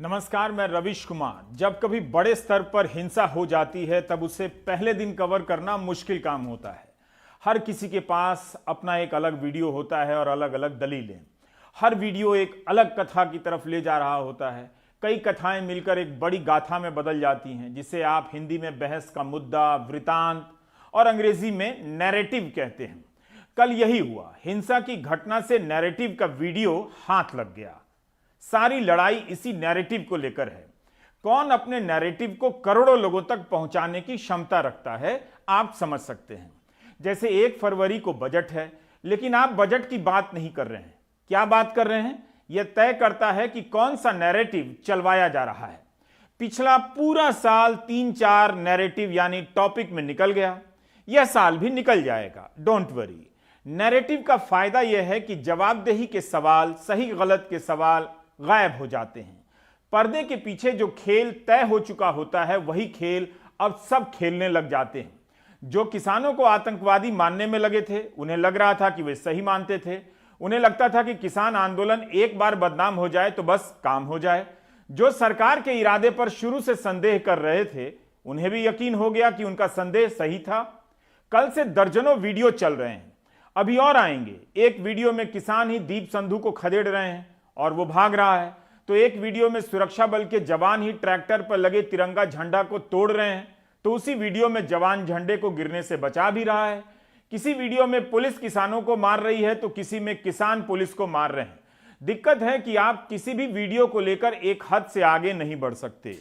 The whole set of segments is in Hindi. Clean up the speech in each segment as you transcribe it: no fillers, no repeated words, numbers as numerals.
नमस्कार, मैं रविश कुमार। जब कभी बड़े स्तर पर हिंसा हो जाती है तब उसे पहले दिन कवर करना मुश्किल काम होता है। हर किसी के पास अपना एक अलग वीडियो होता है और अलग अलग दलीलें। हर वीडियो एक अलग कथा की तरफ ले जा रहा होता है। कई कथाएं मिलकर एक बड़ी गाथा में बदल जाती हैं, जिसे आप हिंदी में बहस का मुद्दा, वृतांत और अंग्रेजी में नैरेटिव कहते हैं। कल यही हुआ। हिंसा की घटना से नैरेटिव का वीडियो हाथ लग गया। सारी लड़ाई इसी नैरेटिव को लेकर है। कौन अपने नैरेटिव को करोड़ों लोगों तक पहुंचाने की क्षमता रखता है, आप समझ सकते हैं। जैसे 1 फरवरी को बजट है, लेकिन आप बजट की बात नहीं कर रहे हैं। क्या बात कर रहे हैं, यह तय करता है कि कौन सा नैरेटिव चलवाया जा रहा है। पिछला पूरा साल 3-4 नैरेटिव यानी टॉपिक में निकल गया। यह साल भी निकल जाएगा, डोंट वरी। नैरेटिव का फायदा यह है कि जवाबदेही के सवाल, सही गलत के सवाल गायब हो जाते हैं। पर्दे के पीछे जो खेल तय हो चुका होता है, वही खेल अब सब खेलने लग जाते हैं। जो किसानों को आतंकवादी मानने में लगे थे, उन्हें लग रहा था कि वे सही मानते थे। उन्हें लगता था कि किसान आंदोलन एक बार बदनाम हो जाए तो बस काम हो जाए। जो सरकार के इरादे पर शुरू से संदेह कर रहे थे, उन्हें भी यकीन हो गया कि उनका संदेह सही था। कल से दर्जनों वीडियो चल रहे हैं, अभी और आएंगे। एक वीडियो में किसान ही दीप संधू को खदेड़ रहे हैं और वो भाग रहा है, तो एक वीडियो में सुरक्षा बल के जवान ही ट्रैक्टर पर लगे तिरंगा झंडा को तोड़ रहे हैं, तो उसी वीडियो में जवान झंडे को गिरने से बचा भी रहा है। किसी वीडियो में पुलिस किसानों को मार रही है, तो किसी में किसान पुलिस को मार रहे हैं। दिक्कत है कि आप किसी भी वीडियो को लेकर एक हद से आगे नहीं बढ़ सकते,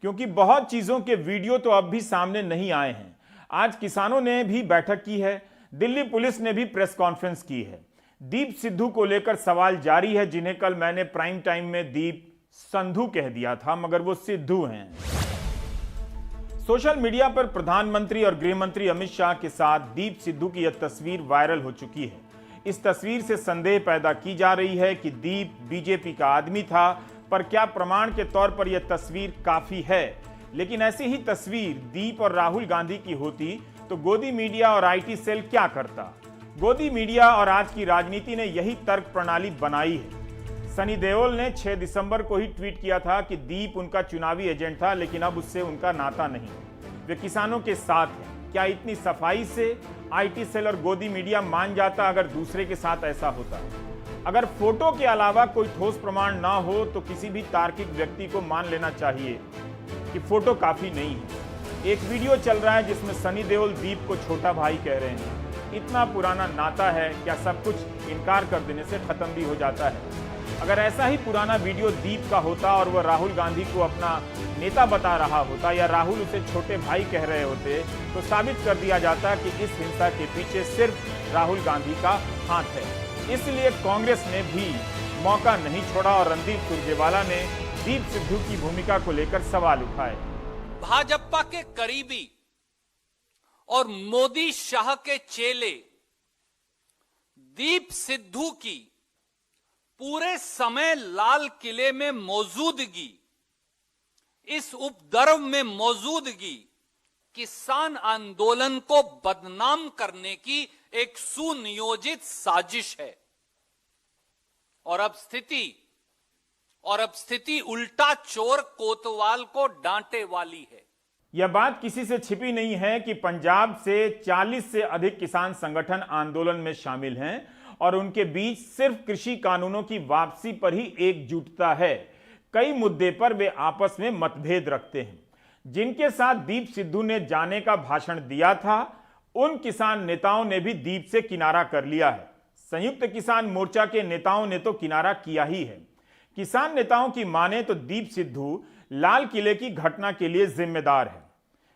क्योंकि बहुत चीजों के वीडियो तो अब भी सामने नहीं आए हैं। आज किसानों ने भी बैठक की है, दिल्ली पुलिस ने भी प्रेस कॉन्फ्रेंस की है। दीप सिद्धू को लेकर सवाल जारी है, जिन्हें कल मैंने प्राइम टाइम में दीप संधू कह दिया था, मगर वो सिद्धू हैं। सोशल मीडिया पर प्रधानमंत्री और गृह मंत्री अमित शाह के साथ दीप सिद्धू की यह तस्वीर वायरल हो चुकी है। इस तस्वीर से संदेह पैदा की जा रही है कि दीप बीजेपी का आदमी था, पर क्या प्रमाण के तौर पर यह तस्वीर काफी है? लेकिन ऐसी ही तस्वीर दीप और राहुल गांधी की होती तो गोदी मीडिया और आईटी सेल क्या करता? गोदी मीडिया और आज की राजनीति ने यही तर्क प्रणाली बनाई है। सनी देओल ने 6 दिसंबर को ही ट्वीट किया था कि दीप उनका चुनावी एजेंट था, लेकिन अब उससे उनका नाता नहीं, वे किसानों के साथ हैं। क्या इतनी सफाई से आईटी सेल और गोदी मीडिया मान जाता अगर दूसरे के साथ ऐसा होता? अगर फोटो के अलावा कोई ठोस प्रमाण ना हो तो किसी भी तार्किक व्यक्ति को मान लेना चाहिए कि फोटो काफी नहीं है। एक वीडियो चल रहा है जिसमें सनी देओल दीप को छोटा भाई कह रहे हैं। इतना पुराना नाता है, क्या सब कुछ इनकार कर देने से खत्म भी हो जाता है? अगर ऐसा ही पुराना वीडियो दीप का होता और वह राहुल गांधी को अपना नेता बता रहा होता या राहुल उसे छोटे भाई कह रहे होते, तो साबित कर दिया जाता कि इस हिंसा के पीछे सिर्फ राहुल गांधी का हाथ है। इसलिए कांग्रेस ने भी मौका नहीं छोड़ा और रणदीप सुरजेवाला ने दीप सिद्धू की भूमिका को लेकर सवाल उठाए। भाजपा के करीबी और मोदी शाह के चेले दीप सिद्धू की पूरे समय लाल किले में मौजूदगी, इस उपद्रव में मौजूदगी किसान आंदोलन को बदनाम करने की एक सुनियोजित साजिश है। और अब स्थिति उल्टा चोर कोतवाल को डांटे वाली है। यह बात किसी से छिपी नहीं है कि पंजाब से 40 से अधिक किसान संगठन आंदोलन में शामिल हैं और उनके बीच सिर्फ कृषि कानूनों की वापसी पर ही एकजुटता है। कई मुद्दे पर वे आपस में मतभेद रखते हैं। जिनके साथ दीप सिद्धू ने जाने का भाषण दिया था, उन किसान नेताओं ने भी दीप से किनारा कर लिया है। संयुक्त किसान मोर्चा के नेताओं ने तो किनारा किया ही है। किसान नेताओं की माने तो दीप सिद्धू लाल किले की घटना के लिए जिम्मेदार है।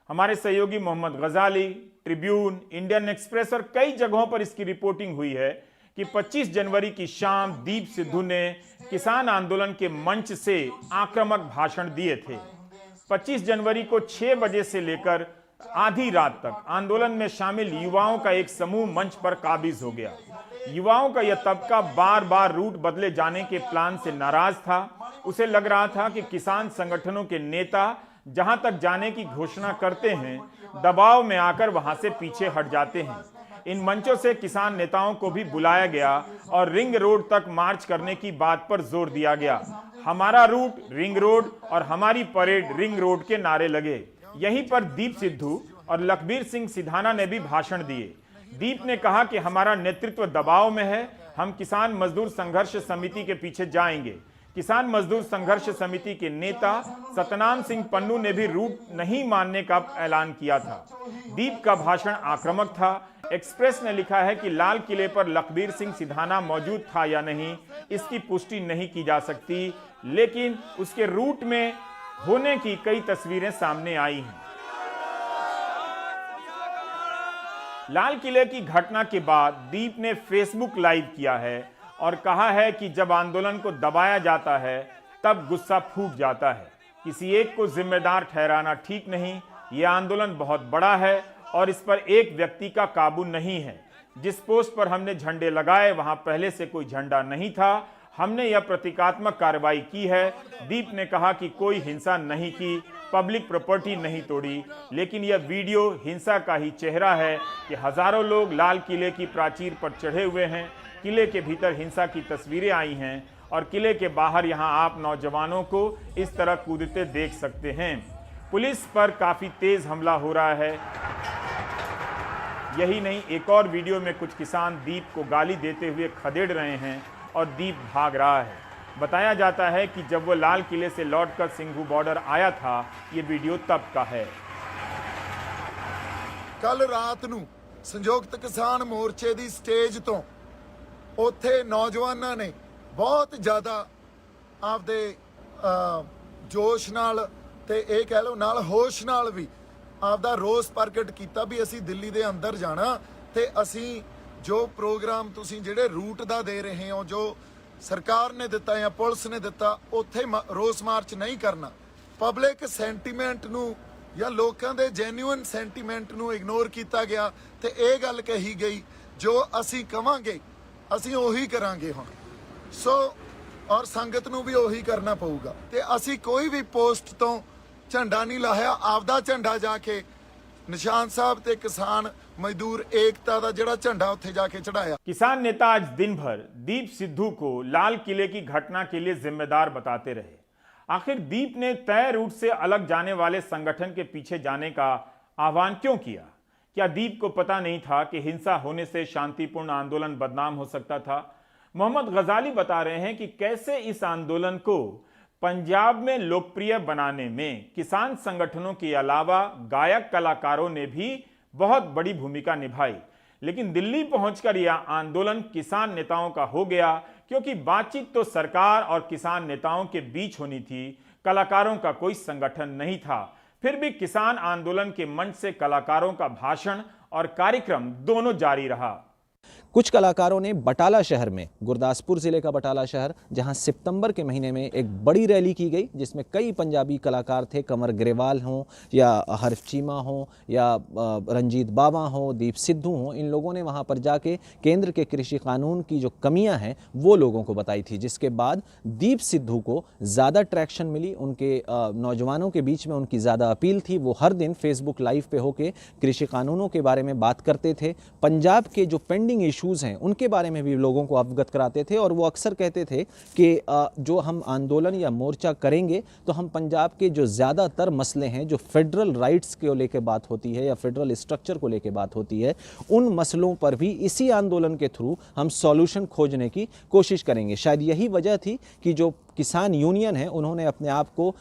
हमारे सहयोगी मोहम्मद गजाली, ट्रिब्यून, इंडियन एक्सप्रेस और कई जगहों पर इसकी रिपोर्टिंग हुई है कि 25 जनवरी की शाम दीप सिद्धू ने किसान आंदोलन के मंच से आक्रामक भाषण दिए थे। 25 जनवरी को 6 बजे से लेकर आधी रात तक आंदोलन में शामिल युवाओं का एक समूह मंच पर काबिज हो गया। युवाओं का यह तबका बार बार रूट बदले जाने के प्लान से नाराज था। उसे लग रहा था कि किसान संगठनों के नेता जहां तक जाने की घोषणा करते हैं, दबाव में आकर वहां से पीछे हट जाते हैं। इन मंचों से किसान नेताओं को भी बुलाया गया और रिंग रोड तक मार्च करने की बात पर जोर दिया गया। हमारा रूट रिंग रोड और हमारी परेड रिंग रोड के नारे लगे। यहीं पर दीप सिद्धू और लखबीर सिंह सिधाना ने भी भाषण दिए। दीप ने कहा कि हमारा नेतृत्व दबाव में है, हम किसान मजदूर संघर्ष समिति के पीछे जाएंगे। किसान मजदूर संघर्ष समिति के नेता सतनाम सिंह पन्नू ने भी रूट नहीं मानने का ऐलान किया था। दीप का भाषण आक्रामक था। एक्सप्रेस ने लिखा है कि लाल किले पर लखबीर सिंह सिधाना मौजूद था या नहीं, इसकी पुष्टि नहीं की जा सकती, लेकिन उसके रूट में होने की कई तस्वीरें सामने आई हैं। लाल किले की घटना के बाद दीप ने फेसबुक लाइव किया है और कहा है कि जब आंदोलन को दबाया जाता है तब गुस्सा फूट जाता है। किसी एक को जिम्मेदार ठहराना ठीक नहीं। यह आंदोलन बहुत बड़ा है और इस पर एक व्यक्ति का काबू नहीं है। जिस पोस्ट पर हमने झंडे लगाए वहां पहले से कोई झंडा नहीं था। हमने यह प्रतीकात्मक कार्रवाई की है। दीप ने कहा कि कोई हिंसा नहीं की, पब्लिक प्रॉपर्टी नहीं तोड़ी, लेकिन यह वीडियो हिंसा का ही चेहरा है कि हजारों लोग लाल किले की प्राचीर पर चढ़े हुए हैं। किले के भीतर हिंसा की तस्वीरें आई हैं और किले के बाहर यहां आप नौजवानों को इस तरह कूदते देख सकते हैं। पुलिस पर काफी तेज हमला हो रहा है। यही नहीं, एक और वीडियो में कुछ किसान दीप को गाली देते हुए खदेड़ रहे हैं और दीप भाग रहा है। बताया जाता है कि जब वो लाल किले से लौटकर सिंघू बॉर्डर आया था, ये वीडियो तब का है। कल रात नूं संयुक्त किसान मोर्चे दी स्टेज तो ਉੱਥੇ ਨੌਜਵਾਨਾਂ ਨੇ ਬਹੁਤ ਜ਼ਿਆਦਾ ਆਪਦੇ ਜੋਸ਼ ਨਾਲ ਤੇ ਇਹ ਕਹਿ ਲਓ ਨਾਲ ਹੋਸ਼ ਨਾਲ ਵੀ ਆਪਦਾ ਰੋਸ ਪ੍ਰਗਟ ਕੀਤਾ ਵੀ ਅਸੀਂ ਦਿੱਲੀ ਦੇ ਅੰਦਰ ਜਾਣਾ ਤੇ ਅਸੀਂ ਜੋ ਪ੍ਰੋਗਰਾਮ ਤੁਸੀਂ ਜਿਹੜੇ ਰੂਟ ਦਾ ਦੇ ਰਹੇ ਹੋ, ਜੋ ਸਰਕਾਰ ਨੇ ਦਿੱਤਾ ਜਾਂ ਪੁਲਿਸ ਨੇ ਦਿੱਤਾ, ਉੱਥੇ ਰੋਸ ਮਾਰਚ ਨਹੀਂ ਕਰਨਾ। ਪਬਲਿਕ ਸੈਂਟੀਮੈਂਟ ਨੂੰ ਜਾਂ ਲੋਕਾਂ ਦੇ ਜੈਨੂਇਨ ਸੈਂਟੀਮੈਂਟ ਨੂੰ ਇਗਨੋਰ ਕੀਤਾ ਗਿਆ ਤੇ ਇਹ ਗੱਲ ਕਹੀ ਗਈ ਜੋ ਅਸੀਂ ਕਵਾਂਗੇ ਅਸੀਂ ਉਹੀ ਕਰਾਂਗੇ ਹੁਣ। ਸੋ ਔਰ ਸੰਗਤ ਨੂੰ ਵੀ ਉਹੀ ਕਰਨਾ ਪਊਗਾ ਤੇ ਅਸੀਂ ਕੋਈ ਵੀ ਪੋਸਟ ਤੋਂ ਝੰਡਾ ਨਹੀਂ ਲਾਹਿਆ। ਆਪਦਾ ਝੰਡਾ ਜਾ ਕੇ ਨਿਸ਼ਾਨ ਸਾਹਿਬ ਤੇ ਕਿਸਾਨ मजदूर एकता का जड़ा झंडा उत्थे जाके चढ़ाया। किसान नेता आज दिन भर दीप सिद्धू को लाल किले की घटना के लिए जिम्मेदार बताते रहे। आखिर दीप ने तय रूट से अलग जाने वाले संगठन के पीछे जाने का आह्वान क्यों किया? क्या दीप को पता नहीं था कि हिंसा होने से शांतिपूर्ण आंदोलन बदनाम हो सकता था? मोहम्मद गजाली बता रहे हैं कि कैसे इस आंदोलन को पंजाब में लोकप्रिय बनाने में किसान संगठनों के अलावा गायक कलाकारों ने भी बहुत बड़ी भूमिका निभाई। लेकिन दिल्ली पहुंचकर यह आंदोलन किसान नेताओं का हो गया, क्योंकि बातचीत तो सरकार और किसान नेताओं के बीच होनी थी, कलाकारों का कोई संगठन नहीं था। फिर भी किसान आंदोलन के मंच से कलाकारों का भाषण और कार्यक्रम दोनों जारी रहा। कुछ कलाकारों ने बटाला शहर में, गुरदासपुर ज़िले का बटाला शहर, जहां सितंबर के महीने में एक बड़ी रैली की गई जिसमें कई पंजाबी कलाकार थे, कंवर ग्रेवाल हों या हरफ चीमा हों या रंजीत बावा हों, दीप सिद्धू हों, इन लोगों ने वहां पर जाके केंद्र के कृषि कानून की जो कमियां हैं वो लोगों को बताई थी, जिसके बाद दीप सिद्धू को ज़्यादा ट्रैक्शन मिली। उनके नौजवानों के बीच में उनकी ज़्यादा अपील थी। वो हर दिन फेसबुक लाइव पे होके कृषि कानूनों के बारे में बात करते थे, पंजाब के जो पेंडिंग इशूज़ हैं उनके बारे में भी लोगों को अवगत कराते थे। और वो अक्सर कहते थे कि जो हम आंदोलन या मोर्चा करेंगे तो हम पंजाब के जो ज़्यादातर मसले हैं, जो फेडरल राइट्स को लेकर बात होती है या फेडरल स्ट्रक्चर को लेकर बात होती है, उन मसलों पर भी इसी आंदोलन के थ्रू हम सॉल्यूशन खोजने की कोशिश करेंगे। शायद यही वजह थी कि जो किसान यूनियन है उन्होंने अपने आप को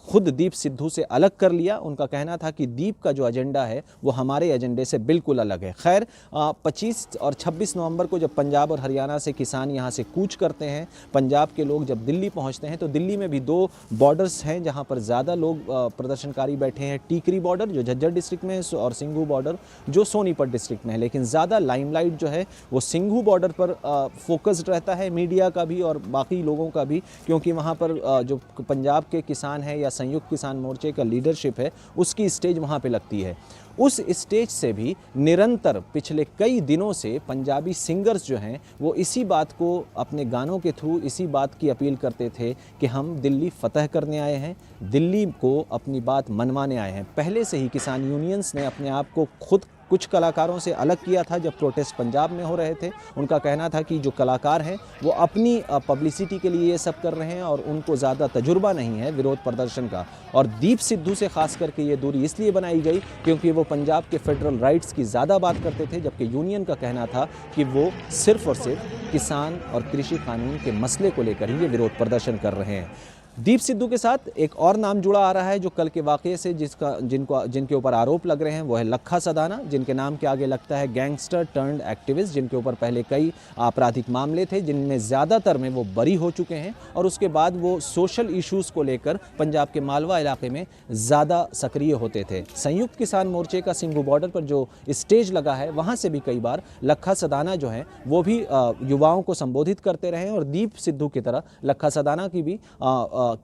खुद दीप सिद्धू से अलग कर लिया। उनका कहना था कि दीप का जो एजेंडा है वो हमारे एजेंडे से बिल्कुल अलग है। खैर 25 और 26 नवंबर को जब पंजाब और हरियाणा से किसान यहाँ से कूच करते हैं, पंजाब के लोग जब दिल्ली पहुँचते हैं, तो दिल्ली में भी 2 बॉर्डर्स हैं जहाँ पर ज़्यादा लोग प्रदर्शनकारी बैठे हैं। टीकरी बॉर्डर जो झज्जर डिस्ट्रिक्ट में है और सिंघू बॉर्डर जो सोनीपत डिस्ट्रिक्ट में है। लेकिन ज़्यादा लाइमलाइट जो है वो सिंघू बॉर्डर पर फोकस्ड रहता है, मीडिया का भी और बाकी लोगों का भी, क्योंकि वहाँ पर जो पंजाब के किसान हैं या संयुक्त किसान मोर्चे का लीडरशिप है उसकी स्टेज वहाँ पे लगती है। उस स्टेज से भी निरंतर पिछले कई दिनों से पंजाबी सिंगर्स जो हैं वो इसी बात को अपने गानों के थ्रू इसी बात की अपील करते थे कि हम दिल्ली फतह करने आए हैं, दिल्ली को अपनी बात मनवाने आए हैं। पहले से ही किसान यूनियंस ने अपने आप को खुद कुछ कलाकारों से अलग किया था जब प्रोटेस्ट पंजाब में हो रहे थे। उनका कहना था कि जो कलाकार हैं वो अपनी पब्लिसिटी के लिए ये सब कर रहे हैं और उनको ज़्यादा तजुर्बा नहीं है विरोध प्रदर्शन का। और दीप सिद्धू से खास करके ये दूरी इसलिए बनाई गई क्योंकि वो पंजाब के फेडरल राइट्स की ज़्यादा बात करते थे, जबकि यूनियन का कहना था कि वो सिर्फ और सिर्फ किसान और कृषि कानून के मसले को लेकर ही ये विरोध प्रदर्शन कर रहे हैं। दीप सिद्धू के साथ एक और नाम जुड़ा आ रहा है जो कल के वाक़ये से जिनके ऊपर आरोप लग रहे हैं, वो है लखा सदाना, जिनके नाम के आगे लगता है गैंगस्टर टर्न्ड एक्टिविस्ट, जिनके ऊपर पहले कई आपराधिक मामले थे जिनमें ज़्यादातर में वो बरी हो चुके हैं और उसके बाद वो सोशल इश्यूज़ को लेकर पंजाब के मालवा इलाके में ज़्यादा सक्रिय होते थे। संयुक्त किसान मोर्चे का सिंघू बॉर्डर पर जो स्टेज लगा है वहाँ से भी कई बार लखा सदाना जो हैं वो भी युवाओं को संबोधित करते रहे और दीप सिद्धू की तरह लखा सदाना की भी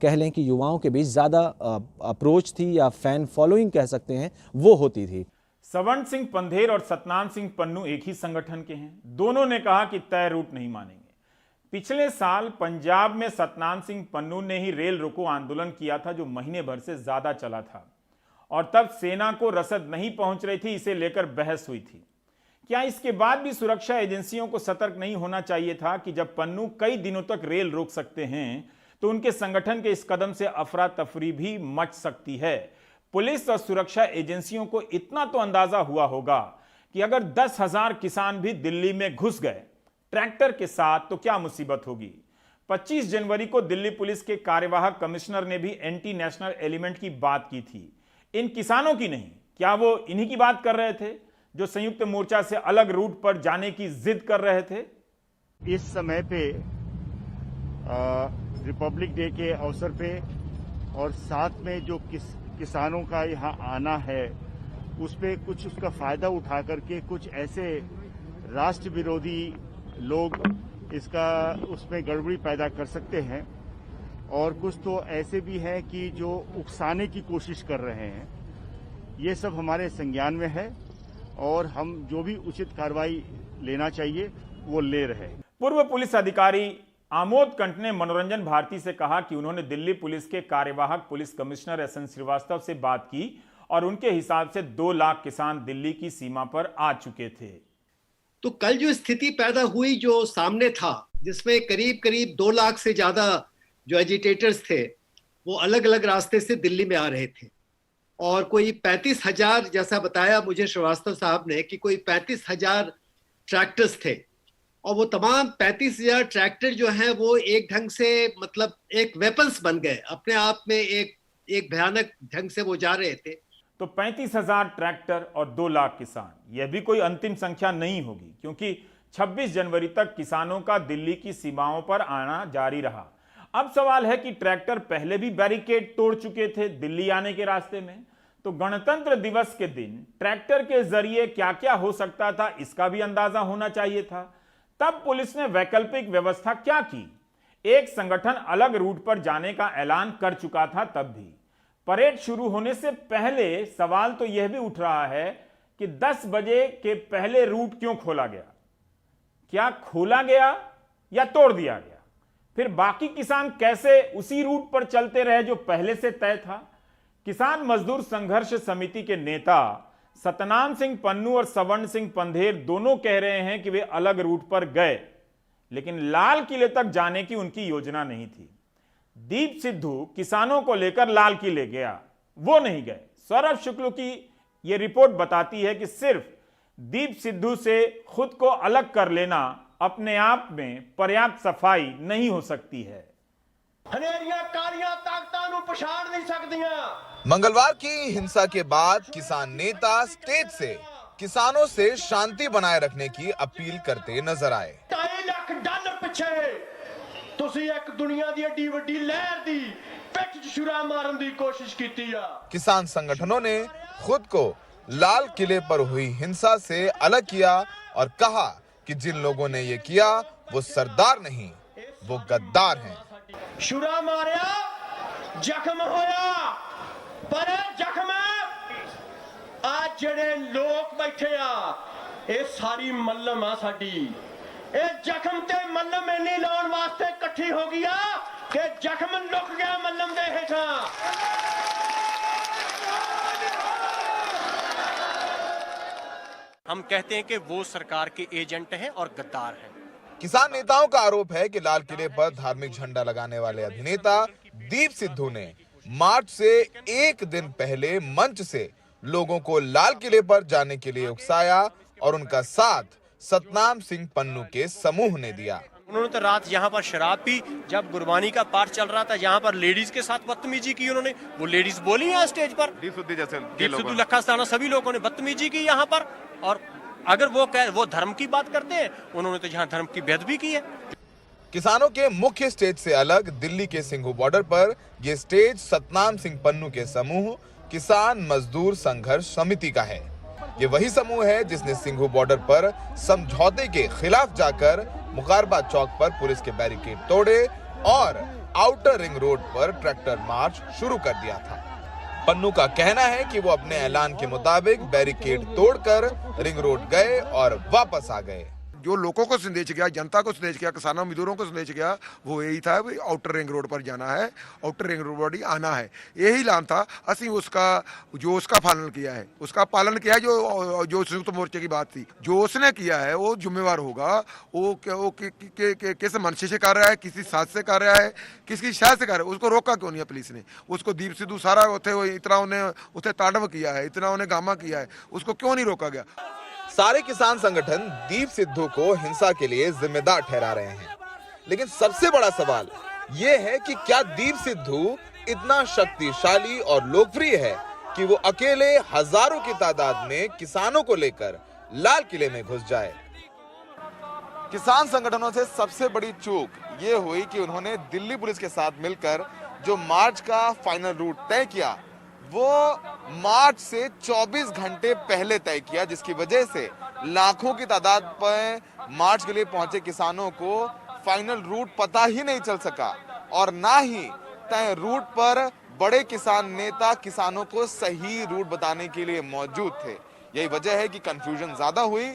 कह लें कि युवाओं के बीच ज़्यादा अप्रोच थी या फैन फॉलोइंग कह सकते हैं वो होती थी। सवर्ण सिंह पंधेर और सतनाम सिंह पन्नू एक ही संगठन के हैं। दोनों ने कहा कि तय रूट नहीं मानेंगे। पिछले साल पंजाब में सतनाम सिंह पन्नू ने ही रेल रोको आंदोलन किया था जो महीने भर से ज्यादा चला था और तब सेना को रसद नहीं पहुंच रही थी, इसे लेकर बहस हुई थी। क्या इसके बाद भी सुरक्षा एजेंसियों को सतर्क नहीं होना चाहिए था कि जब पन्नू कई दिनों तक रेल रोक सकते हैं तो उनके संगठन के इस कदम से अफरा तफरी भी मच सकती है। पुलिस और सुरक्षा एजेंसियों को इतना तो अंदाजा हुआ होगा कि अगर 10,000 किसान भी दिल्ली में घुस गए ट्रैक्टर के साथ तो क्या मुसीबत होगी। 25 जनवरी को दिल्ली पुलिस के कार्यवाहक कमिश्नर ने भी एंटी नेशनल एलिमेंट की बात की थी, इन किसानों की नहीं। क्या वो इन्हीं की बात कर रहे थे जो संयुक्त मोर्चा से अलग रूट पर जाने की जिद कर रहे थे? इस समय पे रिपब्लिक डे के अवसर पे और साथ में जो किसानों का यहाँ आना है उस पे कुछ उसका फायदा उठा करके कुछ ऐसे राष्ट्र विरोधी लोग इसका उसमें गड़बड़ी पैदा कर सकते हैं और कुछ तो ऐसे भी हैं कि जो उकसाने की कोशिश कर रहे हैं। ये सब हमारे संज्ञान में है और हम जो भी उचित कार्रवाई लेना चाहिए वो ले रहे हैं। पूर्व पुलिस अधिकारी आमोद कंठ ने मनोरंजन भारती से कहा कि उन्होंने दिल्ली पुलिस के कार्यवाहक police commissioner S N Srivastava से बात की और उनके हिसाब से 2 लाख किसान दिल्ली की सीमा पर आ चुके थे। तो कल जो स्थिति पैदा हुई जो सामने था, जिसमें करीब करीब 2 लाख से ज्यादा जो एजिटेटर्स थे वो अलग अलग रास्ते से दिल्ली में आ रहे थे और कोई 35,000 जैसा बताया मुझे श्रीवास्तव साहब ने कि कोई 35,000 ट्रैक्टर्स थे और वो तमाम 35,000 ट्रैक्टर जो हैं वो एक ढंग से मतलब एक वेपन्स बन गए अपने आप में, एक भयानक ढंग से वो जा रहे थे। तो 35,000 ट्रैक्टर और 2 लाख किसान, यह भी कोई अंतिम संख्या नहीं होगी क्योंकि 26 जनवरी तक किसानों का दिल्ली की सीमाओं पर आना जारी रहा। अब सवाल है कि ट्रैक्टर पहले भी बैरिकेड तोड़ चुके थे दिल्ली आने के रास्ते में, तो गणतंत्र दिवस के दिन ट्रैक्टर के जरिए क्या क्या हो सकता था इसका भी अंदाजा होना चाहिए था। तब पुलिस ने वैकल्पिक व्यवस्था क्या की? एक संगठन अलग रूट पर जाने का ऐलान कर चुका था। तब भी परेड शुरू होने से पहले सवाल तो यह भी उठ रहा है कि 10 बजे के पहले रूट क्यों खोला गया? क्या खोला गया या तोड़ दिया गया? फिर बाकी किसान कैसे उसी रूट पर चलते रहे जो पहले से तय था? किसान मजदूर संघर्ष समिति के नेता सतनाम सिंह पन्नू और सवर्ण सिंह पंधेर दोनों कह रहे हैं कि वे अलग रूट पर गए, लेकिन लाल किले तक जाने की उनकी योजना नहीं थी। दीप सिद्धू किसानों को लेकर लाल किले गया, वो नहीं गए। सौरभ शुक्ल की यह रिपोर्ट बताती है कि सिर्फ दीप सिद्धू से खुद को अलग कर लेना अपने आप में पर्याप्त सफाई नहीं हो सकती है। हनेरियां कालियां ताकतां नूं पछाण नहीं सकदियां। मंगलवार की हिंसा के बाद किसान नेता स्टेज से किसानों से शांति बनाए रखने की अपील करते नजर आए। $2.5 लाख पिछे तुसी एक दुनिया दी एडी वड्डी लहर दी पिठ च छुरा मारन दी कोशिश कीती आ। किसान संगठनों ने खुद को लाल किले पर हुई हिंसा से अलग किया और कहा कि जिन लोगों ने ये किया वो सरदार नहीं, वो गद्दार हैं। छुरा मारिया, जख्म होया, पर जख्म आज ਜਿਹੜੇ ਲੋਕ बैठे आ ਇਹ ਸਾਰੀ ਮੱਲਮ ਆ ਸਾਡੀ। ਇਹ ਜ਼ਖਮ ਤੇ ਮੱਲਮ ਇੰਨੀ ਲਾਉਣ ਵਾਸਤੇ ਇਕੱਠੀ ਹੋ ਗਈ ਆ ਕਿ ਜ਼ਖਮ ਲੁਕ ਗਿਆ ਮੱਲਮ ਦੇ ਹੇਠਾਂ। हम कहते हैं कि वो सरकार के एजेंट हैं और गद्दार हैं। किसान नेताओं का आरोप है कि लाल किले पर धार्मिक झंडा लगाने वाले अभिनेता दीप सिद्धू ने मार्च से एक दिन पहले मंच से लोगों को लाल किले पर जाने के लिए उकसाया और उनका साथ सतनाम सिंह पन्नू के समूह ने दिया। उन्होंने तो रात यहाँ पर शराब पी, जब गुरबानी का पाठ चल रहा था यहाँ पर लेडीज के साथ बदतमीजी की उन्होंने। वो लेडीज बोली यहाँ स्टेज पर, दीप सिद्धू, लखा सराणा, सभी लोगों ने बदतमीजी की यहाँ पर। और अगर वो धर्म की बात करते हैं, उन्होंने तो यहाँ धर्म की बेइज्जती की है। किसानों के मुख्य स्टेज से अलग दिल्ली के सिंघू बॉर्डर पर यह स्टेज सतनाम सिंह पन्नू के समूह किसान मजदूर संघर्ष समिति का है। ये वही समूह है जिसने सिंघू बॉर्डर पर समझौते के खिलाफ जाकर मुकारबा चौक पर पुलिस के बैरिकेड तोड़े और आउटर रिंग रोड पर ट्रैक्टर मार्च शुरू कर दिया था। पन्नू का कहना है कि वो अपने ऐलान के मुताबिक बैरिकेड तोड़कर रिंग रोड गए और वापस आ गए। जो लोगों को संदेश गया, जनता को संदेश गया, किसानों मजदूरों को संदेश गया, वो यही था भाई आउटर रिंग रोड पर जाना है, आउटर रिंग रोड ही आना है, यही ऐलान था। असि उसका पालन किया है, जो संयुक्त मोर्चे की बात थी, जो उसने किया है वो जिम्मेवार होगा। वो किस मंशे से कर रहा है, किसी साज से कर रहा है, किसकी शायद से कर रहा है, उसको रोका क्यों नहीं है पुलिस ने? उसको दीप सिद्धू सारा इतना उन्हें तांडव किया है, इतना उन्हें गामा किया है, उसको क्यों नहीं रोका गया? सारे किसान संगठन दीप सिद्धू को हिंसा के लिए जिम्मेदार ठहरा रहे हैं, लेकिन सबसे बड़ा सवाल यह है कि क्या दीप सिद्धू इतना शक्तिशाली और लोकप्रिय है कि वो अकेले हजारों की तादाद में किसानों को लेकर लाल किले में घुस जाए? किसान संगठनों से सबसे बड़ी चूक ये हुई कि उन्होंने दिल्ली पुलिस के साथ मिलकर जो मार्च का फाइनल रूट तय किया वो मार्च से 24 घंटे पहले तय किया, जिसकी वजह से लाखों की तादाद पर मार्च के लिए पहुंचे किसानों को फाइनल रूट पता ही नहीं चल सका और ना ही तय रूट पर बड़े किसान नेता किसानों को सही रूट बताने के लिए मौजूद थे। यही वजह है कि कंफ्यूजन ज्यादा हुई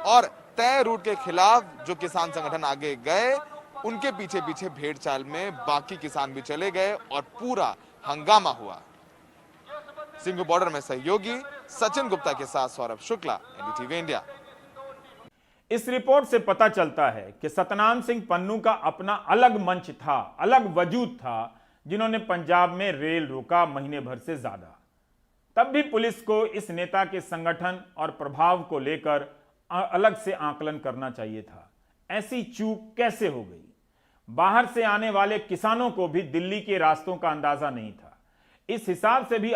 और तय रूट के खिलाफ जो किसान संगठन आगे गए उनके पीछे पीछे भेड़ चाल में बाकी किसान भी चले गए और पूरा हंगामा हुआ। सिंघू बॉर्डर में सहयोगी सचिन गुप्ता के साथ सौरभ शुक्ला, एनडीटीवी इंडिया। इस रिपोर्ट से पता चलता है कि सतनाम सिंह पन्नू का अपना अलग मंच था, अलग वजूद था, जिन्होंने पंजाब में रेल रोका महीने भर से ज्यादा। तब भी पुलिस को इस नेता के संगठन और प्रभाव को लेकर अलग से आकलन करना चाहिए था। ऐसी चूक कैसे हो गई? बाहर से आने वाले किसानों को भी दिल्ली के रास्तों का अंदाजा नहीं था। इस हिसाब से भी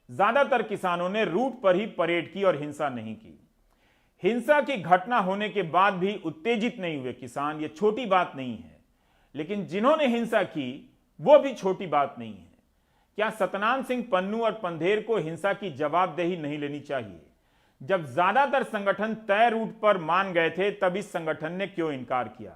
ज्यादातर किसानों ने रूट पर ही परेड की और हिंसा नहीं की। हिंसा की घटना होने के बाद भी उत्तेजित नहीं हुए किसान, ये छोटी बात नहीं है, लेकिन जिन्होंने हिंसा की वो भी छोटी बात नहीं है। क्या सतनाम सिंह पन्नू और पंधेर को हिंसा की जवाबदेही नहीं लेनी चाहिए? जब ज्यादातर संगठन तय रूट पर मान गए थे तब इस संगठन ने क्यों इनकार किया?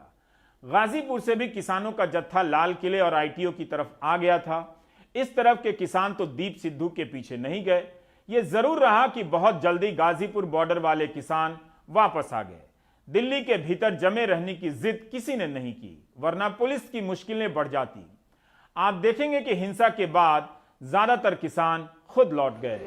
गाजीपुर से भी किसानों का जत्था लाल किले और आईटीओ की तरफ आ गया था। इस तरफ के किसान तो दीप सिद्धू के पीछे नहीं गए। यह जरूर रहा कि बहुत जल्दी गाजीपुर बॉर्डर वाले किसान वापस आ गए। दिल्ली के भीतर जमे रहने की जिद किसी ने नहीं की, वरना पुलिस की मुश्किलें बढ़ जाती। आप देखेंगे कि हिंसा के बाद ज्यादातर किसान खुद लौट गए।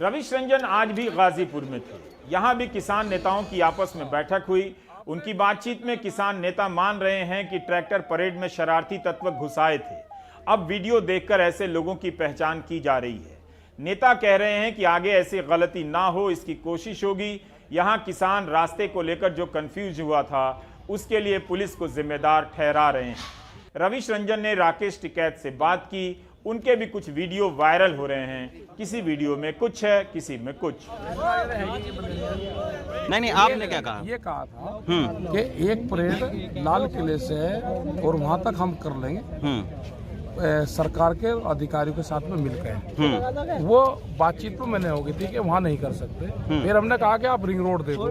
रविश रंजन आज भी गाजीपुर में थे। यहां भी किसान नेताओं की आपस में बैठक हुई। उनकी बातचीत में किसान नेता मान रहे हैं कि ट्रैक्टर परेड में शरारती तत्व घुसाए थे। अब वीडियो देखकर ऐसे लोगों की पहचान की जा रही है। नेता कह रहे हैं कि आगे ऐसी गलती ना हो इसकी कोशिश होगी। यहां किसान रास्ते को लेकर जो कंफ्यूज हुआ था उसके लिए पुलिस को जिम्मेदार ठहरा रहे हैं। रविश रंजन ने राकेश टिकैत से बात की। उनके भी कुछ वीडियो वायरल हो रहे हैं। किसी वीडियो में कुछ है, किसी में कुछ नहीं। आपने क्या कहा? ये कहा था कि एक परेड लाल किले से है और वहाँ तक हम कर लेंगे सरकार के अधिकारियों के साथ में मिलकर। वो बातचीत तो मैंने हो गई थी कि वहाँ नहीं कर सकते। फिर हमने कहा कि आप रिंग रोड दे दो।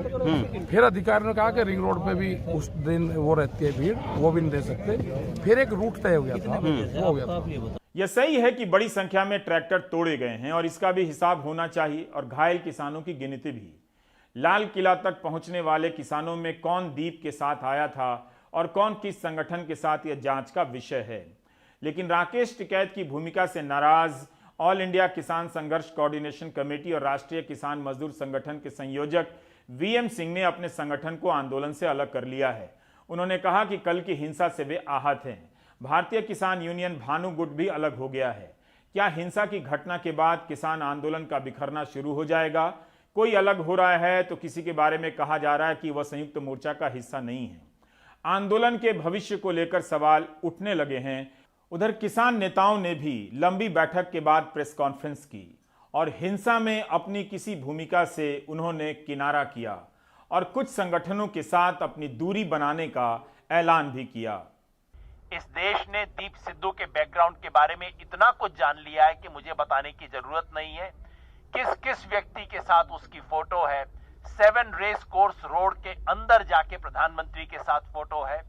फिर अधिकारियों ने कहा कि रिंग रोड पे भी उस दिन वो रहती है भीड़, वो भी नहीं दे सकते। फिर एक रूट तय हो गया था, वो हो गया था। यह सही है कि बड़ी संख्या में ट्रैक्टर तोड़े गए हैं और इसका भी हिसाब होना चाहिए और घायल किसानों की गिनती भी। लाल किला तक पहुंचने वाले किसानों में कौन दीप के साथ आया था और कौन किस संगठन के साथ, यह जांच का विषय है। लेकिन राकेश टिकैत की भूमिका से नाराज ऑल इंडिया किसान संघर्ष कोऑर्डिनेशन कमेटी और राष्ट्रीय किसान मजदूर संगठन के संयोजक वीएम सिंह ने अपने संगठन को आंदोलन से अलग कर लिया है। उन्होंने कहा कि कल की हिंसा से वे आहत हैं। भारतीय किसान यूनियन भानु गुट भी अलग हो गया है। क्या हिंसा की घटना के बाद किसान आंदोलन का बिखरना शुरू हो जाएगा? कोई अलग हो रहा है तो किसी के बारे में कहा जा रहा है कि वह संयुक्त मोर्चा का हिस्सा नहीं है। आंदोलन के भविष्य को लेकर सवाल उठने लगे हैं। उधर किसान नेताओं ने भी लंबी बैठक के बाद प्रेस कॉन्फ्रेंस की और हिंसा में अपनी किसी भूमिका से उन्होंने किनारा किया और कुछ संगठनों के साथ अपनी दूरी बनाने का ऐलान भी किया। इस देश ने दीप सिद्धू के बैकग्राउंड के बारे में इतना कुछ जान लिया है कि मुझे बताने की जरूरत नहीं है किस किस व्यक्ति के साथ उसकी फोटो है। 7 रेस कोर्स रोड के अंदर जाके प्रधानमंत्री के साथ फोटो है,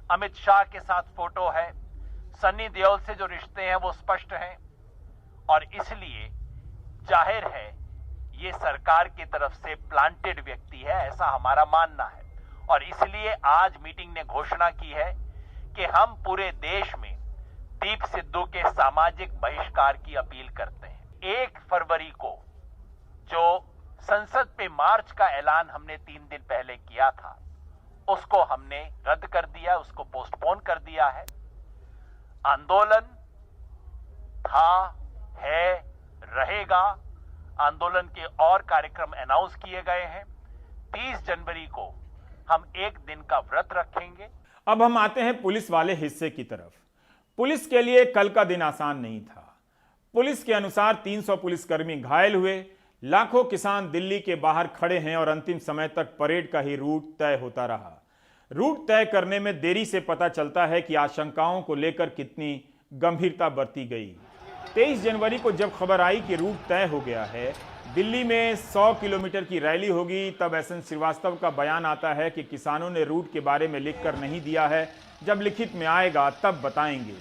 अमित शाह के साथ फोटो है, सन्नी देओल से जो रिश्ते हैं वो स्पष्ट हैं और इसलिए जाहिर है ये सरकार की तरफ से प्लांटेड व्यक्ति है, ऐसा हमारा मानना है। और इसलिए आज मीटिंग ने घोषणा की है कि हम पूरे देश में दीप सिद्धू के सामाजिक बहिष्कार की अपील करते हैं। 1 फरवरी को जो संसद पे मार्च का ऐलान हमने 3 दिन पहले किया था उसको हमने रद्द कर दिया, उसको पोस्टपोन कर दिया है। आंदोलन था, है, रहेगा। आंदोलन के और कार्यक्रम अनाउंस किए गए हैं। 30 जनवरी को हम 1 दिन का व्रत रखेंगे। अब हम आते हैं पुलिस वाले हिस्से की तरफ। पुलिस के लिए कल का दिन आसान नहीं था। पुलिस के अनुसार 300 पुलिसकर्मी घायल हुए, लाखों किसान दिल्ली के बाहर खड़े हैं और अंतिम समय तक परेड का ही रूट तय होता रहा। रूट तय करने में देरी से पता चलता है कि आशंकाओं को लेकर कितनी गंभीरता बरती गई। 23 जनवरी को जब खबर आई कि रूट तय हो गया है, दिल्ली में 100 किलोमीटर की रैली होगी, तब एसएन श्रीवास्तव का बयान आता है कि किसानों ने रूट के बारे में लिखकर नहीं दिया है, जब लिखित में आएगा तब बताएंगे।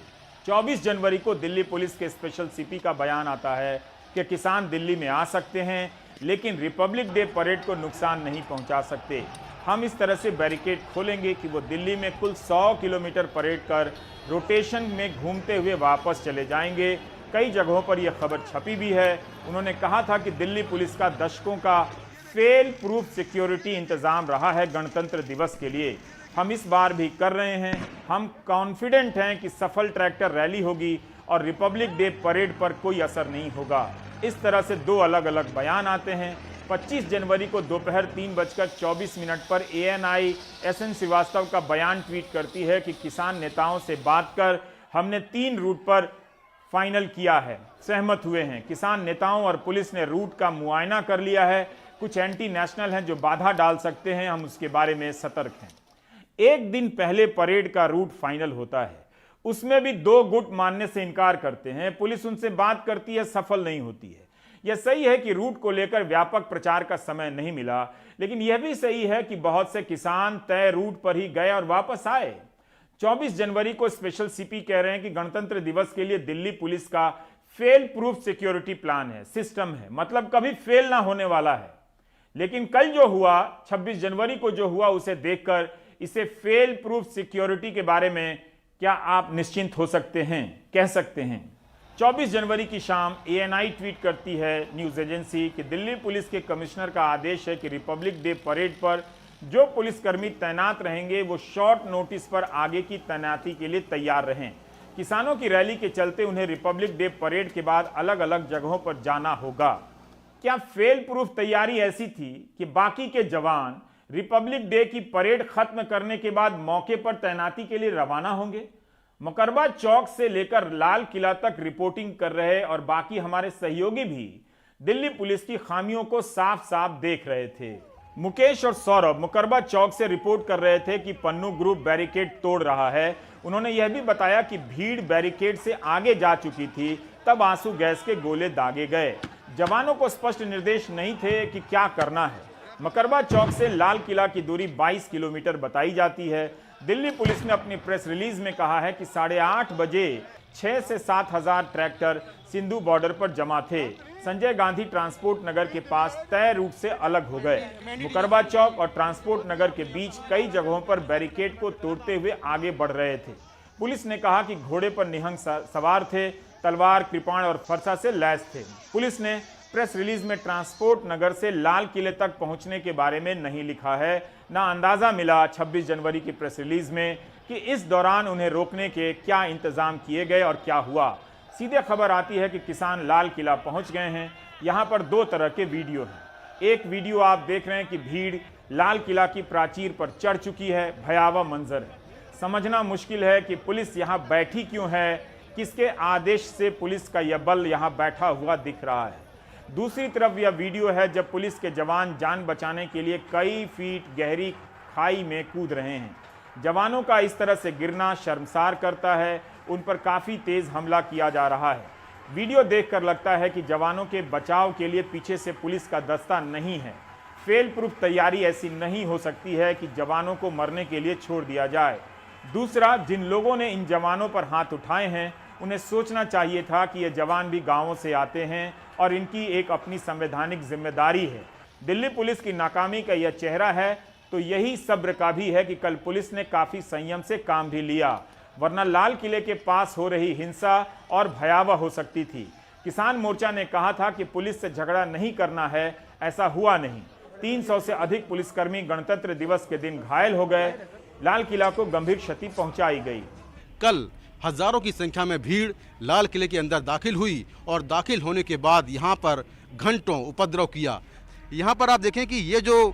24 जनवरी को दिल्ली पुलिस के स्पेशल सीपी का बयान आता है कि किसान दिल्ली में आ सकते हैं लेकिन रिपब्लिक डे परेड को नुकसान नहीं पहुंचा सकते। हम इस तरह से बैरिकेड खोलेंगे कि वो दिल्ली में कुल 100 किलोमीटर परेड कर रोटेशन में घूमते हुए वापस चले जाएंगे। कई जगहों पर यह खबर छपी भी है। उन्होंने कहा था कि दिल्ली पुलिस का दशकों का फेल प्रूफ सिक्योरिटी इंतजाम रहा है गणतंत्र दिवस के लिए। हम इस बार भी कर रहे हैं। हम कॉन्फिडेंट हैं कि सफल ट्रैक्टर रैली होगी और रिपब्लिक डे परेड पर कोई असर नहीं होगा। इस तरह से 2 अलग अलग बयान आते हैं। 25 जनवरी को दोपहर 3:24 पर ANI एसएन श्रीवास्तव का बयान ट्वीट करती है कि किसान नेताओं से बात कर हमने 3 रूट पर फाइनल किया है, सहमत हुए हैं। किसान नेताओं और पुलिस ने रूट का मुआयना कर लिया है। कुछ एंटी नेशनल हैं जो बाधा डाल सकते हैं, हम उसके बारे में सतर्क हैं। 1 दिन पहले परेड का रूट फाइनल होता है, उसमें भी 2 गुट मानने से इनकार करते हैं। पुलिस उनसे बात करती है, सफल नहीं होती है। यह सही है कि रूट को लेकर व्यापक प्रचार का समय नहीं मिला, लेकिन यह भी सही है कि बहुत से किसान तय रूट पर ही गए और वापस आए। 24 जनवरी को स्पेशल सीपी कह रहे हैं कि गणतंत्र दिवस के लिए दिल्ली पुलिस का फेल प्रूफ सिक्योरिटी प्लान है, सिस्टम है, मतलब कभी फेल ना होने वाला है। लेकिन कल जो हुआ, 26 जनवरी को जो हुआ, उसे देखकर इसे फेल प्रूफ सिक्योरिटी के बारे में क्या आप निश्चिंत हो सकते हैं, कह सकते हैं? 24 जनवरी की शाम ANI ट्वीट करती है, न्यूज एजेंसी, कि दिल्ली पुलिस के कमिश्नर का आदेश है कि रिपब्लिक डे परेड पर जो पुलिसकर्मी तैनात रहेंगे वो शॉर्ट नोटिस पर आगे की तैनाती के लिए तैयार रहें। किसानों की रैली के चलते उन्हें रिपब्लिक डे परेड के बाद अलग अलग जगहों पर जाना होगा। क्या फेल प्रूफ तैयारी ऐसी थी कि बाकी के जवान रिपब्लिक डे की परेड खत्म करने के बाद मौके पर तैनाती के लिए रवाना होंगे? मुकरबा चौक से लेकर लाल किला तक रिपोर्टिंग कर रहे और बाकी हमारे सहयोगी भी दिल्ली पुलिस की खामियों को साफ साफ देख रहे थे। मुकेश और सौरभ मुकरबा चौक से रिपोर्ट कर रहे थे कि पन्नू ग्रुप बैरिकेड तोड़ रहा है। उन्होंने यह भी बताया कि भीड़ बैरिकेड से आगे जा चुकी थी, तब आंसू गैस के गोले दागे गए। जवानों को स्पष्ट निर्देश नहीं थे कि क्या करना है। मुकरबा चौक से लाल किला की दूरी 22 किलोमीटर बताई जाती है। दिल्ली पुलिस ने अपनी प्रेस रिलीज में कहा है कि 8:30 बजे 6 से 7 हजार ट्रैक्टर सिंधु बॉर्डर पर जमा थे। संजय गांधी ट्रांसपोर्ट नगर के पास तय रूट से अलग हो गए। मुकरबा चौक और ट्रांसपोर्ट नगर के बीच कई जगहों पर बैरिकेड को तोड़ते हुए आगे बढ़ रहे थे। पुलिस ने कहा कि घोड़े पर निहंग सवार थे, तलवार, कृपाण और फरसा से लैस थे। पुलिस ने प्रेस रिलीज में ट्रांसपोर्ट नगर से लाल किले तक पहुंचने के बारे में नहीं लिखा है। ना अंदाजा मिला 26 जनवरी की प्रेस रिलीज में कि इस दौरान उन्हें रोकने के क्या इंतजाम किए गए और क्या हुआ। सीधे खबर आती है कि किसान लाल किला पहुंच गए हैं। यहां पर दो तरह के वीडियो हैं। एक वीडियो आप देख रहे हैं कि भीड़ लाल किला की प्राचीर पर चढ़ चुकी है। भयावह मंजर है। समझना मुश्किल है कि पुलिस यहां बैठी क्यों है, किसके आदेश से पुलिस का यह बल यहां बैठा हुआ दिख रहा है। दूसरी तरफ यह वीडियो है जब पुलिस के जवान जान बचाने के लिए कई फीट गहरी खाई में कूद रहे हैं। जवानों का इस तरह से गिरना शर्मसार करता है। उन पर काफ़ी तेज़ हमला किया जा रहा है। वीडियो देखकर लगता है कि जवानों के बचाव के लिए पीछे से पुलिस का दस्ता नहीं है। फेल प्रूफ तैयारी ऐसी नहीं हो सकती है कि जवानों को मरने के लिए छोड़ दिया जाए। दूसरा, जिन लोगों ने इन जवानों पर हाथ उठाए हैं उन्हें सोचना चाहिए था कि ये जवान भी गांवों से आते हैं और इनकी एक अपनी संवैधानिक जिम्मेदारी है। दिल्ली पुलिस की नाकामी का यह चेहरा है तो यही सब्र का भी है कि कल पुलिस ने काफ़ी संयम से काम भी लिया, वरना लाल किले के पास हो रही हिंसा और भयावह हो सकती थी। किसान मोर्चा ने कहा था कि पुलिस से झगड़ा नहीं करना है, ऐसा हुआ नहीं। 300 से अधिक पुलिसकर्मी गणतंत्र दिवस के दिन घायल हो गए। लाल किला को गंभीर क्षति पहुंचाई गई। कल हजारों की संख्या में भीड़ लाल किले के अंदर दाखिल हुई और दाखिल होने के बाद यहाँ पर घंटों उपद्रव किया। यहाँ पर आप देखें कि ये जो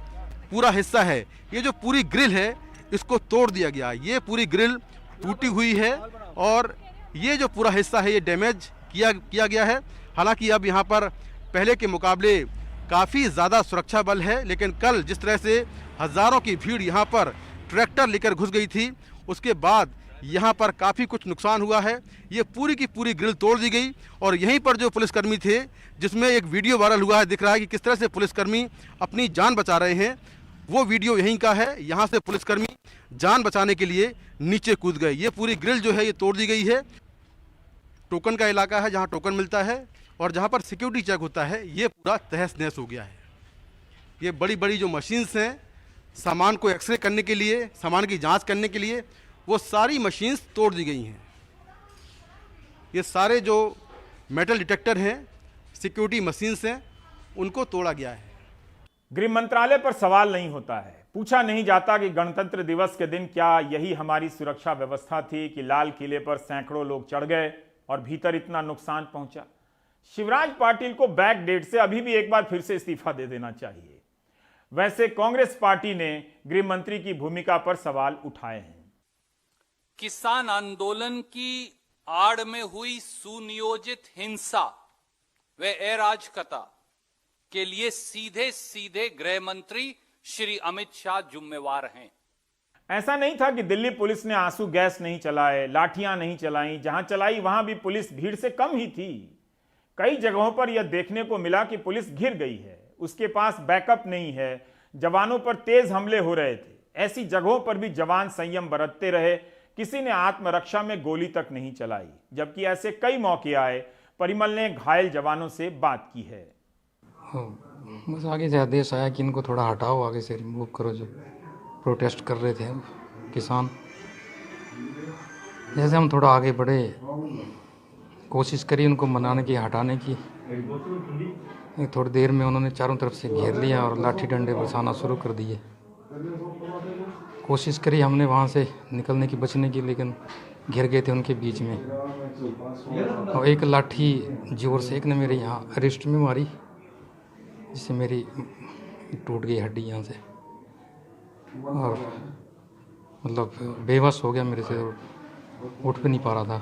पूरा हिस्सा है, ये जो पूरी ग्रिल है, इसको तोड़ दिया गया। ये पूरी ग्रिल टूटी हुई है और ये जो पूरा हिस्सा है ये डैमेज किया गया है। हालांकि अब यहाँ पर पहले के मुकाबले काफ़ी ज़्यादा सुरक्षा बल है, लेकिन कल जिस तरह से हज़ारों की भीड़ यहाँ पर ट्रैक्टर लेकर घुस गई थी, उसके बाद यहाँ पर काफ़ी कुछ नुकसान हुआ है। ये पूरी की पूरी ग्रिल तोड़ दी गई और यहीं पर जो पुलिसकर्मी थे, जिसमें एक वीडियो वायरल हुआ है, दिख रहा है कि किस तरह से पुलिसकर्मी अपनी जान बचा रहे हैं, वो वीडियो यहीं का है। यहाँ से पुलिसकर्मी जान बचाने के लिए नीचे कूद गए। ये पूरी ग्रिल जो है ये तोड़ दी गई है। टोकन का इलाका है जहाँ टोकन मिलता है और जहाँ पर सिक्योरिटी चेक होता है, ये पूरा तहस नहस हो गया है। ये बड़ी बड़ी जो मशीन्स हैं सामान को एक्सरे करने के लिए, सामान की जांच करने के लिए, वो सारी मशीन्स तोड़ दी गई हैं। ये सारे जो मेटल डिटेक्टर हैं, सिक्योरिटी मशीन्स हैं, उनको तोड़ा गया है। गृह मंत्रालय पर सवाल नहीं होता है। पूछा नहीं जाता कि गणतंत्र दिवस के दिन क्या यही हमारी सुरक्षा व्यवस्था थी कि लाल किले पर सैकड़ों लोग चढ़ गए और भीतर इतना नुकसान पहुंचा। शिवराज पाटिल को बैक डेट से अभी भी एक बार फिर से इस्तीफा दे देना चाहिए। वैसे कांग्रेस पार्टी ने गृह मंत्री की भूमिका पर सवाल उठाए हैं। किसान आंदोलन की आड़ में हुई सुनियोजित हिंसा व अराजकता के लिए सीधे सीधे गृह मंत्री श्री अमित शाह जिम्मेवार हैं। ऐसा नहीं था कि दिल्ली पुलिस ने आंसू गैस नहीं चलाए, लाठियां नहीं चलाई। जहां चलाई वहां भी पुलिस भीड़ से कम ही थी। कई जगहों पर यह देखने को मिला कि पुलिस घिर गई है, उसके पास बैकअप नहीं है, जवानों पर तेज हमले हो रहे थे। ऐसी जगहों पर भी जवान संयम बरतते रहे, किसी ने आत्मरक्षा में गोली तक नहीं चलाई। जबकि ऐसे कई मौके आए, परिमल ने घायल जवानों से बात की है। बस आगे से आदेश आया कि इनको थोड़ा हटाओ, आगे से रिमूव करो। जो प्रोटेस्ट कर रहे थे किसान, जैसे हम थोड़ा आगे बढ़े, कोशिश करी उनको मनाने की, हटाने की। थोड़ी देर में उन्होंने चारों तरफ से घेर लिया और लाठी डंडे बरसाना शुरू कर दिए। कोशिश करी हमने वहाँ से निकलने की, बचने की, लेकिन घिर गए थे उनके बीच में। और एक लाठी जोर से एक ने मेरे यहाँ रिस्ट में मारी, जिससे मेरी टूट गई हड्डी यहाँ से और मतलब बेबस हो गया मेरे से, उठ भी नहीं पा रहा था।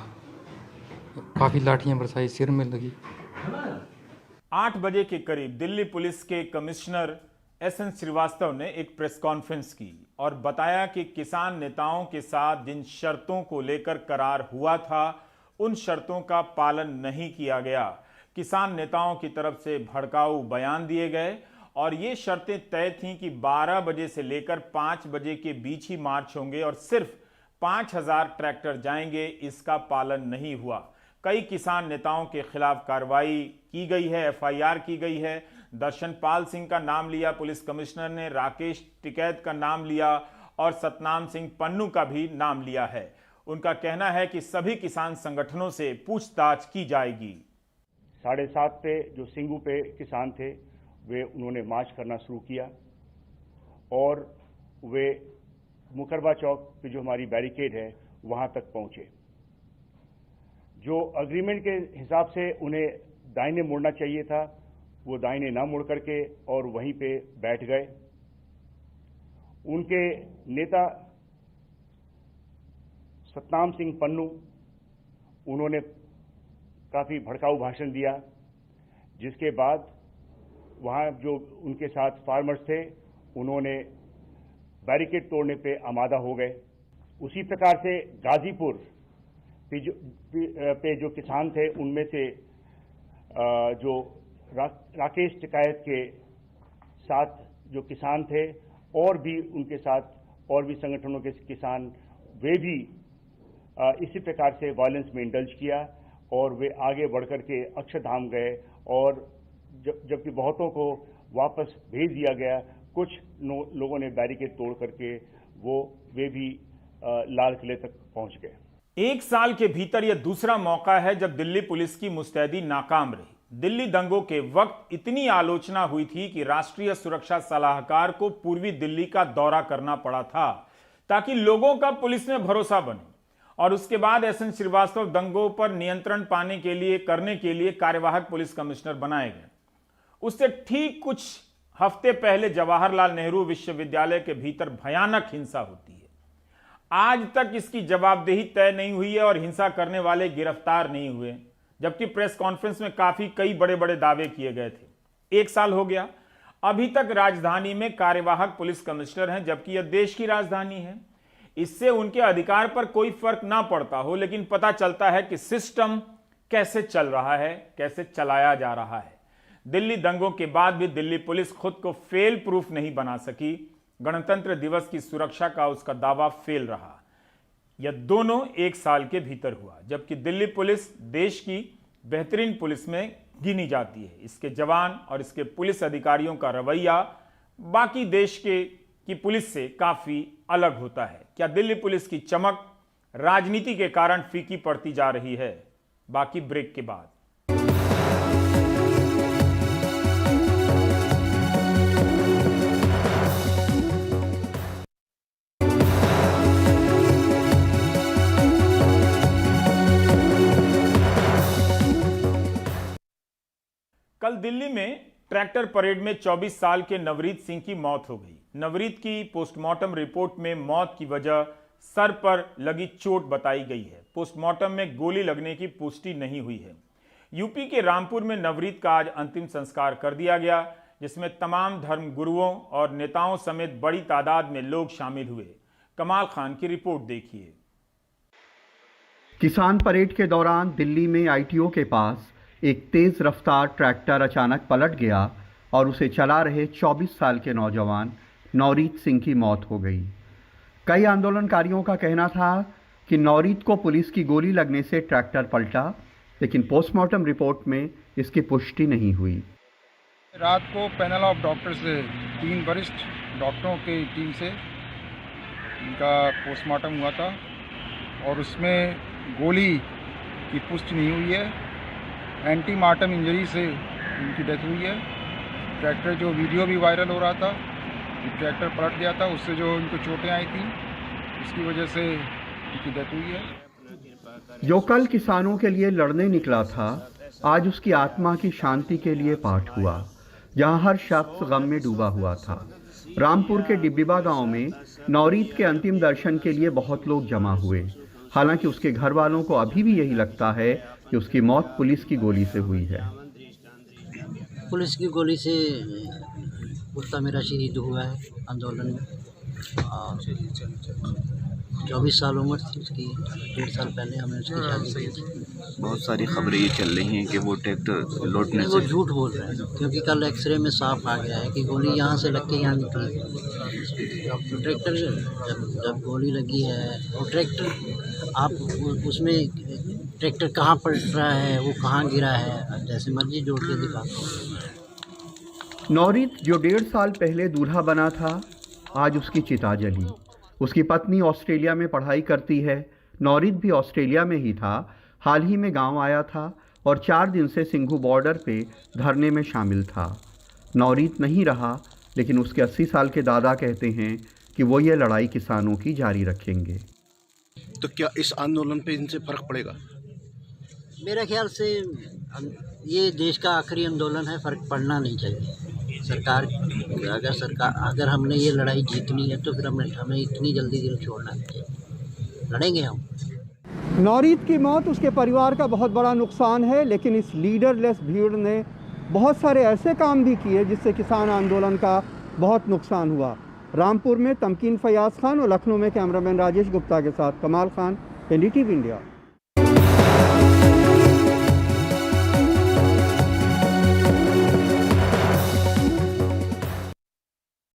काफ़ी लाठियाँ बरसाई, सिर में लगी। 8 बजे के करीब दिल्ली पुलिस के कमिश्नर एसएन श्रीवास्तव ने एक प्रेस कॉन्फ्रेंस की और बताया कि किसान नेताओं के साथ जिन शर्तों को लेकर करार हुआ था, उन शर्तों का पालन नहीं किया गया। किसान नेताओं की तरफ से भड़काऊ बयान दिए गए और ये शर्तें तय थीं कि 12 बजे से लेकर 5 बजे के बीच ही मार्च होंगे और सिर्फ 5000 ट्रैक्टर जाएंगे। इसका पालन नहीं हुआ। कई किसान नेताओं के खिलाफ कार्रवाई की गई है, एफआईआर की गई है। दर्शनपाल सिंह का नाम लिया पुलिस कमिश्नर ने, राकेश टिकैत का नाम लिया और सतनाम सिंह पन्नू का भी नाम लिया है। उनका कहना है कि सभी किसान संगठनों से पूछताछ की जाएगी। 7:30 पे जो सिंगू पे किसान थे वे उन्होंने मार्च करना शुरू किया और वे मुकरबा चौक पे जो हमारी बैरिकेड है वहां तक पहुंचे। जो अग्रीमेंट के हिसाब से उन्हें दाहिने मुड़ना चाहिए था वो दाहिने ना मुड़ करके और वहीं पे बैठ गए। उनके नेता सतनाम सिंह पन्नू उन्होंने काफी भड़काऊ भाषण दिया, जिसके बाद वहां जो उनके साथ फार्मर्स थे उन्होंने बैरिकेड तोड़ने पे आमादा हो गए। उसी प्रकार से गाजीपुर पे जो किसान थे उनमें से जो राकेश टिकायत के साथ जो किसान थे और भी उनके साथ और भी संगठनों के किसान वे भी इसी प्रकार से वायलेंस में इंडल्ज किया और वे आगे बढ़कर के अक्षरधाम गए और जबकि बहुतों को वापस भेज दिया गया, कुछ लोगों ने बैरिकेड तोड़ करके वे भी लाल किले तक पहुंच गए। 1 साल के भीतर यह दूसरा मौका है जब दिल्ली पुलिस की मुस्तैदी नाकाम रही। दिल्ली दंगों के वक्त इतनी आलोचना हुई थी कि राष्ट्रीय सुरक्षा सलाहकार को पूर्वी दिल्ली का दौरा करना पड़ा था ताकि लोगों का पुलिस में भरोसा बने। और उसके बाद एसएन श्रीवास्तव दंगों पर नियंत्रण पाने करने के लिए कार्यवाहक पुलिस कमिश्नर बनाए गए। उससे ठीक कुछ हफ्ते पहले जवाहरलाल नेहरू विश्वविद्यालय के भीतर भयानक हिंसा होती है। आज तक इसकी जवाबदेही तय नहीं हुई है और हिंसा करने वाले गिरफ्तार नहीं हुए, जबकि प्रेस कॉन्फ्रेंस में कई बड़े बड़े दावे किए गए थे। 1 साल हो गया, अभी तक राजधानी में कार्यवाहक पुलिस कमिश्नर हैं, जबकि यह देश की राजधानी है। इससे उनके अधिकार पर कोई फर्क ना पड़ता हो, लेकिन पता चलता है कि सिस्टम कैसे चल रहा है, कैसे चलाया जा रहा है। दिल्ली दंगों के बाद भी दिल्ली पुलिस खुद को फेल प्रूफ नहीं बना सकी। गणतंत्र दिवस की सुरक्षा का उसका दावा फेल रहा। यह दोनों 1 साल के भीतर हुआ, जबकि दिल्ली पुलिस देश की बेहतरीन पुलिस में गिनी जाती है। इसके जवान और इसके पुलिस अधिकारियों का रवैया बाकी देश की पुलिस से काफी अलग होता है। क्या दिल्ली पुलिस की चमक राजनीति के कारण फीकी पड़ती जा रही है? बाकी ब्रेक के बाद। कल दिल्ली में ट्रैक्टर परेड में 24 साल के नवरीत सिंह की मौत हो गई। नवरीत की पोस्टमार्टम रिपोर्ट में मौत की वजह सर पर लगी चोट बताई गई है। पोस्टमार्टम में गोली लगने की पुष्टि नहीं हुई है। यूपी के रामपुर में नवरीत का आज अंतिम संस्कार कर दिया गया, जिसमें तमाम धर्म गुरुओं और नेताओं समेत बड़ी तादाद में लोग शामिल हुए। कमाल खान की रिपोर्ट देखिए। किसान परेड के दौरान दिल्ली में आईटीओ के पास एक तेज रफ्तार ट्रैक्टर अचानक पलट गया और उसे चला रहे 24 साल के नौजवान नवरीत सिंह की मौत हो गई। कई आंदोलनकारियों का कहना था कि नवरीत को पुलिस की गोली लगने से ट्रैक्टर पलटा, लेकिन पोस्टमार्टम रिपोर्ट में इसकी पुष्टि नहीं हुई। रात को पैनल ऑफ डॉक्टर से 3 वरिष्ठ डॉक्टरों की टीम से इनका पोस्टमार्टम हुआ था और उसमें गोली की पुष्टि नहीं हुई है। एंटी मार्टम इंजरी से इनकी डेथ हुई है। ट्रैक्टर जो वीडियो भी वायरल हो रहा था, ट्रैक्टर पलट गया था, उससे जो इनको चोटें आई थी उसकी वजह से इनकी डेथ हुई है। जो कल किसानों के लिए लड़ने निकला था, आज उसकी आत्मा की शांति के लिए पाठ हुआ, जहां हर शख्स गम में डूबा हुआ था। रामपुर के डिब्बीबा गांव में नवरीत के अंतिम दर्शन के लिए बहुत लोग जमा हुए। हालांकि उसके घर वालों को अभी भी यही लगता है कि उसकी मौत पुलिस की गोली से हुई है। पुलिस की गोली से पुत्र मेरा शहीद हुआ है आंदोलन में। 24 साल उम्र थी उसकी, 1.5 साल पहले हमने उसकी शादी की थी। बहुत सारी खबरें ये चल रही हैं कि वो ट्रैक्टर लौटने से वो झूठ बोल रहे हैं, क्योंकि कल एक्सरे में साफ आ गया है कि गोली यहाँ से लग के यहाँ निकली। अब तो ट्रैक्टर जब गोली लगी है वो ट्रैक्टर आप उसमें ट्रैक्टर कहाँ पलट रहा है, वो कहाँ गिरा है, जैसे मर्जी जोड़ के दिखा। नवरीत जो 1.5 साल पहले दूल्हा बना था, आज उसकी चिता जली। उसकी पत्नी ऑस्ट्रेलिया में पढ़ाई करती है, नौरीत भी ऑस्ट्रेलिया में ही था, हाल ही में गांव आया था और 4 दिन से सिंघू बॉर्डर पे धरने में शामिल था। नौरीत नहीं रहा, लेकिन उसके 80 साल के दादा कहते हैं कि वो ये लड़ाई किसानों की जारी रखेंगे। तो क्या इस आंदोलन पे इनसे फर्क पड़ेगा? मेरे ख्याल से ये देश का आखिरी आंदोलन है, फर्क पड़ना नहीं चाहिए। अगर हमने ये लड़ाई जीतनी है तो फिर हमें इतनी जल्दी दिल छोड़ना नहीं चाहिए, लड़ेंगे हम। नौरीत की मौत उसके परिवार का बहुत बड़ा नुकसान है, लेकिन इस लीडरलेस भीड़ ने बहुत सारे ऐसे काम भी किए जिससे किसान आंदोलन का बहुत नुकसान हुआ। रामपुर में तमकीन फयाज खान और लखनऊ में कैमरामैन राजेश गुप्ता के साथ कमाल खान, NDTV इंडिया।